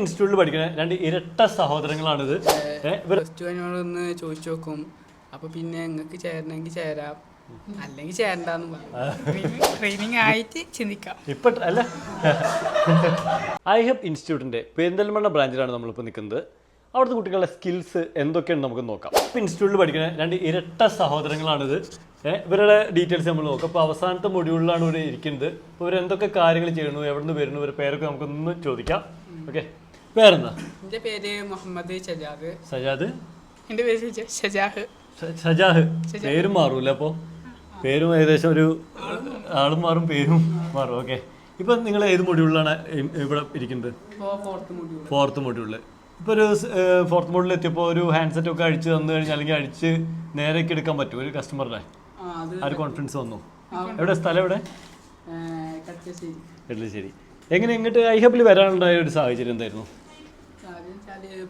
ഇൻസ്റ്റിറ്റ്യൂട്ടിൽ പഠിക്കുന്ന രണ്ട് ഇരട്ട സഹോദരങ്ങളാണിത്. പ്ലസ് ടു അതിനോടൊന്ന് ചോദിച്ചു നോക്കും. അപ്പൊ പിന്നെ നിങ്ങൾക്ക് ചേരണമെങ്കിൽ ചേരാം, അല്ലെങ്കിൽ ചേരണ്ടെന്ന് പറയും. ട്രെയിനിങ് ആയിട്ട് ചിന്തിക്കാം. ഇപ്പൊ അല്ല, ഐഹബ് ഇൻസ്റ്റിറ്റ്യൂട്ടിന്റെ പെരിന്തൽമണ്ണ ബ്രാഞ്ചിലാണ് നമ്മളിപ്പോൾ നിൽക്കുന്നത്. അവിടുത്തെ കുട്ടികളുടെ സ്കിൽസ് എന്തൊക്കെയാണ് നമുക്ക് നോക്കാം. ഇൻസ്റ്റിറ്റ്യൂട്ടിൽ പഠിക്കുന്ന രണ്ട് ഇരട്ട സഹോദരങ്ങളാണിത്. ഇവരുടെ ഡീറ്റെയിൽസ് നമ്മൾ നോക്കാം. അപ്പോൾ അവസാനത്തെ മൊഡ്യൂളിലാണ് ഇവർ ഇരിക്കുന്നത്. അപ്പോൾ ഇവർ എന്തൊക്കെ കാര്യങ്ങൾ ചെയ്യണു, എവിടെ നിന്ന് വരുന്നു, ഇവരുടെ പേരൊക്കെ നമുക്കൊന്ന് ചോദിക്കാം. ഓക്കെ, പേരെന്താ? എൻ്റെ പേര് മുഹമ്മദ് സജാദ്. സജാദ്. എൻ്റെ പേര് ഷജാഹ്. ഷജാഹ്. പേരും മാറൂല്ലേ? അപ്പോൾ പേരും ഏകദേശം ഒരു ആളും മാറും, പേരും മാറും. ഓക്കെ, ഇപ്പം നിങ്ങൾ ഏത് മൊഡ്യൂളിലാണ് ഇവിടെ ഇരിക്കുന്നത്? ഫോർത്ത് മൊഡ്യൂളിൽ. ഇപ്പോൾ ഒരു ഫോർത്ത് മോഡിൽ എത്തിയപ്പോൾ ഒരു ഹാൻഡ്സെറ്റ് ഒക്കെ അഴിച്ച് തന്നു കഴിഞ്ഞാൽ, അല്ലെങ്കിൽ അഴിച്ച് നേരേക്ക് എടുക്കാൻ പറ്റും ഒരു കസ്റ്റമറുടെ? ആ ഒരു കോൺഫിഡൻസ് വന്നു. എവിടെ സ്ഥലം? എവിടെ? കെട്ടിശ്ശേരി. എങ്ങനെ ഇങ്ങോട്ട് ഐഹബിൽ വരാനുണ്ടായ ഒരു സാഹചര്യം എന്തായിരുന്നു?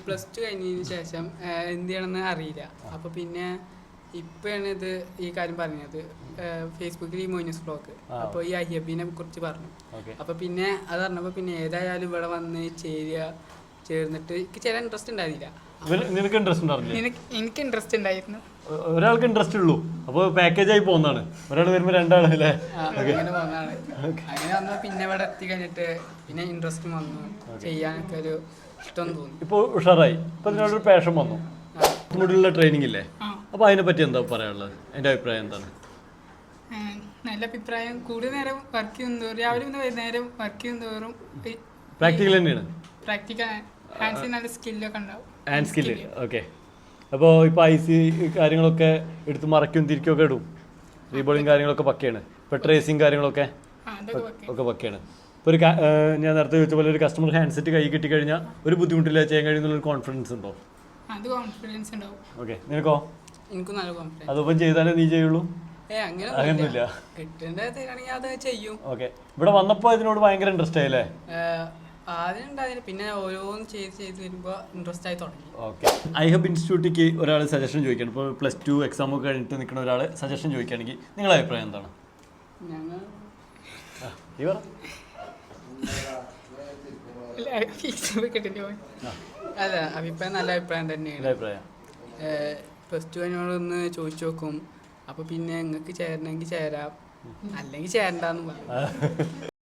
പ്ലസ് ടു കഴിഞ്ഞതിന് ശേഷം എന്ത് ചെയ്യണമെന്ന് അറിയില്ല. അപ്പോൾ പിന്നെ ഇപ്പോഴാണ് ഈ കാര്യം പറഞ്ഞത്. ഫേസ്ബുക്കിൽ ഈ മോയിനസ് ബ്ലോഗ്, അപ്പോൾ ഈ ഐഹബിനെ കുറിച്ച് പറഞ്ഞു. അപ്പോൾ പിന്നെ അത് പറഞ്ഞപ്പോൾ പിന്നെ ഏതായാലും ഇവിടെ വന്ന് ചേർന്നിട്ട് എനിക്ക് ചില ഇൻട്രസ്റ്റ് ഉണ്ടായിരുന്നില്ല. നിനക്ക് ഇൻട്രസ്റ്റ് ഉണ്ടായിരുന്നില്ല? എനിക്ക് ഇൻട്രസ്റ്റ് ഉണ്ടായിരുന്നു. ഒരാൾക്ക് ഇൻട്രസ്റ്റ് ഉള്ളൂ, അപ്പോൾ പാക്കേജ് ആയി പോകുന്നതാണ്. ഒരാൾ വരുമ്പോൾ രണ്ടാളല്ലേ? അങ്ങനെ പോകുന്നതാണ്. അങ്ങനെ വന്നാൽ പിന്നെ ഇവിടെ എത്തി കഴിഞ്ഞിട്ട് പിന്നെ ഇൻട്രസ്റ്റ് വന്നു, ചെയ്യാനൊക്കെ ഒരു ഇഷ്ടം തോന്നി. ഇപ്പോൾ ഉഷാറായി. ഇപ്പോൾ ഇതിനോടൊരു പാഷൻ വന്നു. മുടിയുള്ള ട്രെയിനിങ് ഇല്ലേ? അപ്പോൾ അതിനെ പറ്റി എന്താ പറയാനുള്ളത്? എൻ്റെ അഭിപ്രായം എന്താണ്? നല്ല അഭിപ്രായം. കൂടുതൽ നേരം വർക്ക് ചെയ്യുന്നതോറും, രാവിലെ മുതൽ വൈകുന്നേരം വർക്ക് ചെയ്യുന്നതോറും പ്രാക്ടിക്കൽ തന്നെയാണ്. പ്രാക്ടിക്കൽ ഹാൻഡ്സിൽ നല്ല സ്കില്ലൊക്കെ ഉണ്ടാവും. Hand skill. ഓക്കെ, അപ്പോൾ ഇപ്പോൾ ഐസി കാര്യങ്ങളൊക്കെ എടുത്ത് മറയ്ക്കും തിരിക്കുകയൊക്കെ ഇടും. റീബോളിങ് കാര്യങ്ങളൊക്കെ പക്കയാണ്. ഇപ്പോൾ ട്രേസിങ് കാര്യങ്ങളൊക്കെ പക്കയാണ്. ഇപ്പോൾ ഒരു ഞാൻ നേരത്തെ ചോദിച്ച പോലെ ഒരു കസ്റ്റമർ ഹാൻഡ്സെറ്റ് കൈ കിട്ടിക്കഴിഞ്ഞാൽ ഒരു ബുദ്ധിമുട്ടില്ല, ചെയ്യാൻ കഴിയുന്നുള്ളൊരു കോൺഫിഡൻസ് ഉണ്ടോ? അത് കോൺഫിഡൻസ് ഉണ്ടാവും. ഓക്കെ, നിനക്കോ? എനിക്ക് നല്ല കോൺഫിഡൻസ്. അതിപ്പം ചെയ്താലേ നീ ചെയ്യുള്ളൂ? അങ്ങനെയൊന്നുമില്ല. കിട്ടേണ്ട തരാണെങ്കിൽ അത് ചെയ്യും. ഓക്കെ, ഇവിടെ വന്നപ്പോൾ ഇതിനോട് ഭയങ്കര ഇൻട്രസ്റ്റ് ആയില്ലേ? ആദ്യം ഉണ്ടായിരുന്നു, പിന്നെ ഓരോന്ന് ചെയ്ത് വരുമ്പോൾ ഇൻട്രസ്റ്റ് ആയി തുടങ്ങി. ഓക്കെ, ഐഹബ് ഇൻസ്റ്റിറ്റ്യൂട്ടിലേക്ക് ഒരാൾ സജഷൻ ചോദിക്കണം. ഇപ്പോൾ പ്ലസ് ടു എക്സാം ഒക്കെ കഴിഞ്ഞിട്ട് നിൽക്കുന്ന ഒരാൾ സജഷൻ ചോദിക്കുകയാണെങ്കിൽ നിങ്ങളുടെ അഭിപ്രായം എന്താണ്? ഞങ്ങൾ അല്ല, അഭിപ്രായം നല്ല അഭിപ്രായം തന്നെയാണ്. പ്ലസ് ടു അതിനോടൊന്ന് ചോദിച്ചു നോക്കും. അപ്പോൾ പിന്നെ നിങ്ങൾക്ക് ചേരണമെങ്കിൽ ചേരാം, അല്ലെങ്കിൽ ചേരണ്ടെന്ന് പറയും.